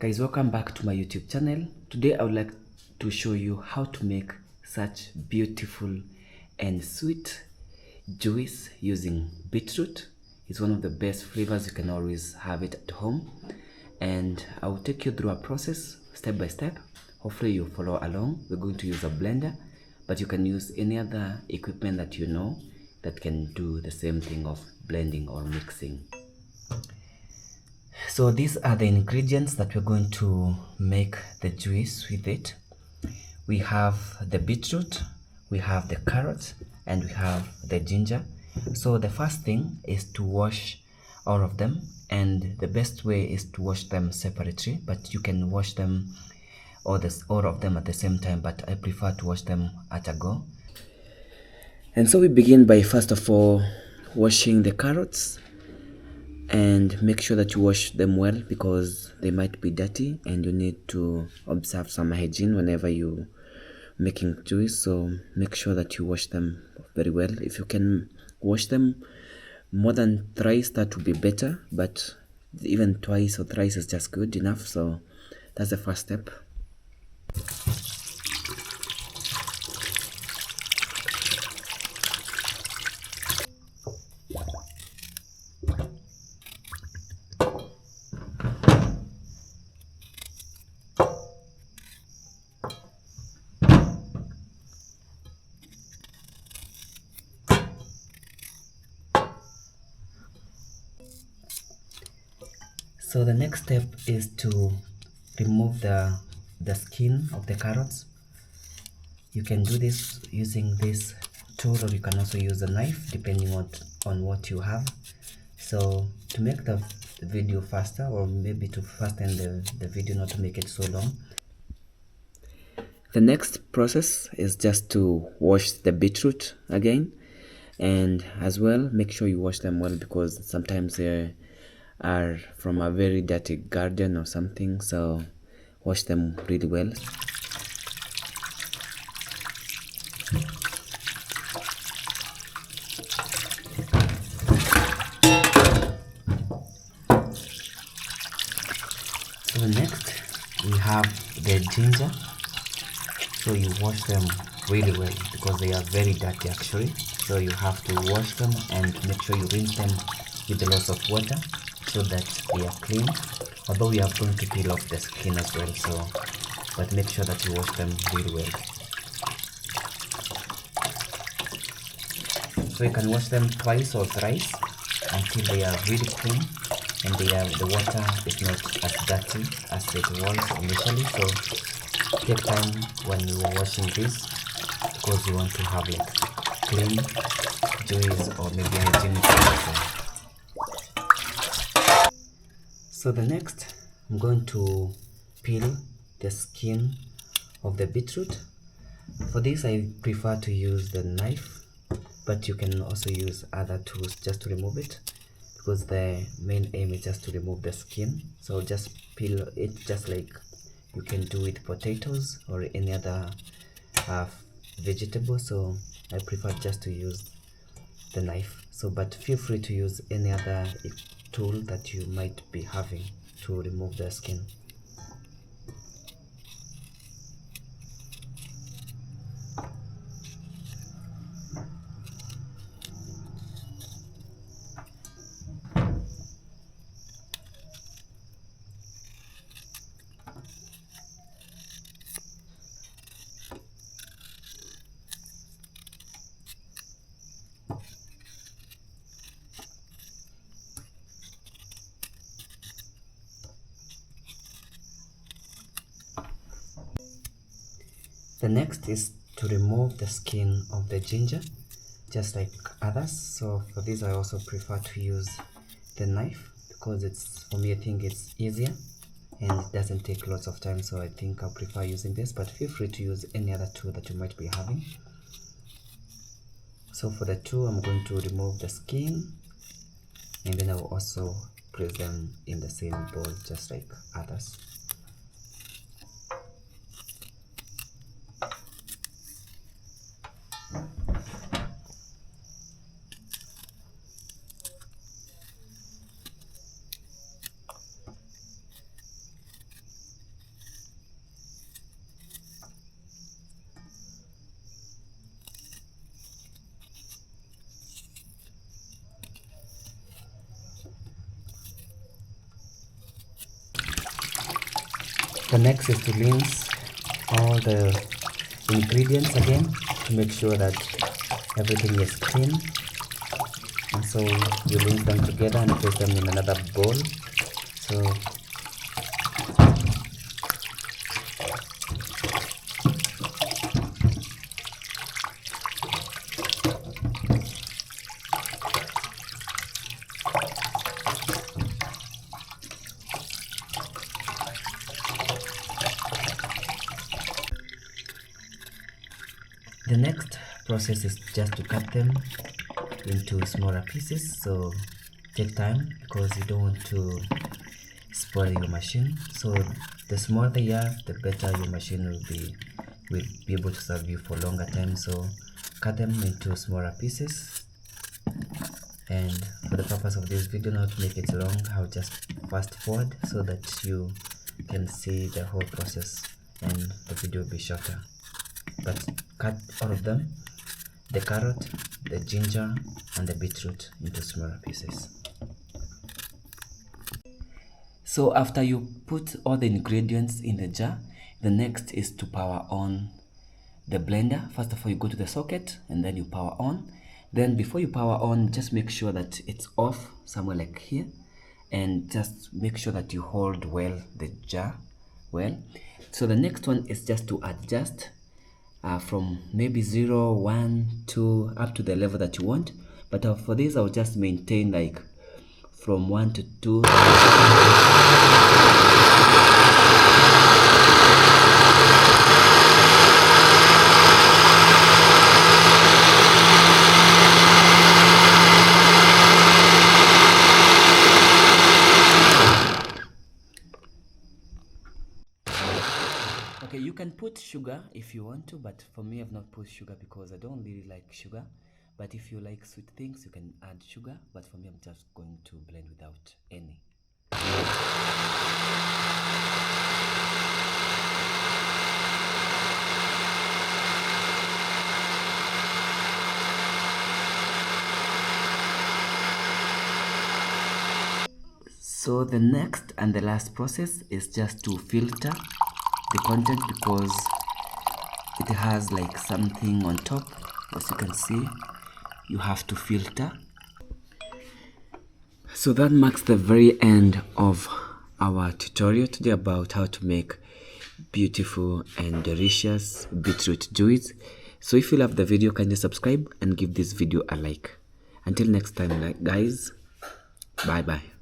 Guys, welcome back to my YouTube channel. Today I would like to show you how to make such beautiful and sweet juice using beetroot. It's one of the best flavors. You can always have it at home, and I will take you through a process step by step. Hopefully you follow along. We're going to use a blender, but you can use any other equipment that you know that can do the same thing of blending or mixing. So these are the ingredients that we're going to make the juice with it. We have the beetroot, we have the carrots, and we have the ginger. So the first thing is to wash all of them, and the best way is to wash them separately, but you can wash them all of them at the same time, but I prefer to wash them at a go. And so we begin by first of all washing the carrots, and make sure that you wash them well because they might be dirty and you need to observe some hygiene whenever you making juice. So make sure that you wash them very well. If you can wash them more than thrice, that would be better, but even twice or thrice is just good enough. So that's the first step. So the next step is to remove the skin of the carrots. You can do this using this tool, or you can also use a knife depending on what you have. So to make the video faster, or maybe to fasten the video, not to make it so long, the next process is just to wash the beetroot again, and as well make sure you wash them well because sometimes they are from a very dirty garden or something, so wash them really well. So next we have the ginger. So you wash them really well because they are very dirty actually, so you have to wash them and make sure you rinse them with a lot of water so that they are clean, although we are going to peel off the skin as well, so but make sure that you wash them really well. So you can wash them twice or thrice until they are really clean and the water is not as dirty as it was initially. So take time when you are washing this because you want to have like clean juice or maybe hygienic water. So the next, I'm going to peel the skin of the beetroot. For this I prefer to use the knife, but you can also use other tools just to remove it because the main aim is just to remove the skin. So just peel it just like you can do with potatoes or any other vegetable. So I prefer just to use the knife. So but feel free to use any other tool that you might be having to remove the skin. The next is to remove the skin of the ginger, just like others. So for this I also prefer to use the knife because it's, for me, I think it's easier and it doesn't take lots of time, so I think I'll prefer using this, but feel free to use any other tool that you might be having. So for the two, I'm going to remove the skin and then I will also place them in the same bowl just like others. The next is to rinse all the ingredients again to make sure that everything is clean. And so you rinse them together and place them in another bowl. So the next process is just to cut them into smaller pieces, so take time because you don't want to spoil your machine. So the smaller they are, the better your machine will be able to serve you for longer time. So cut them into smaller pieces, and for the purpose of this video, not to make it long, I'll just fast forward so that you can see the whole process and the video will be shorter. But cut all of them, the carrot, the ginger and the beetroot, into smaller pieces. So after you put all the ingredients in the jar, the next is to power on the blender. First of all, you go to the socket and then you power on. Then before you power on, just make sure that it's off somewhere like here, and just make sure that you hold well the jar well. So the next one is just to adjust from maybe 0, 1, 2 up to the level that you want. But for this, I'll just maintain like from 1 to 2. Okay, you can put sugar if you want to, but for me, I've not put sugar because I don't really like sugar. But if you like sweet things, you can add sugar. But for me, I'm just going to blend without any. So the next and the last process is just to filter the content, because it has like something on top. As you can see, you have to filter. So that marks the very end of our tutorial today about how to make beautiful and delicious beetroot juice. So if you love the video, kindly subscribe and give this video a like. Until next time, guys, bye bye.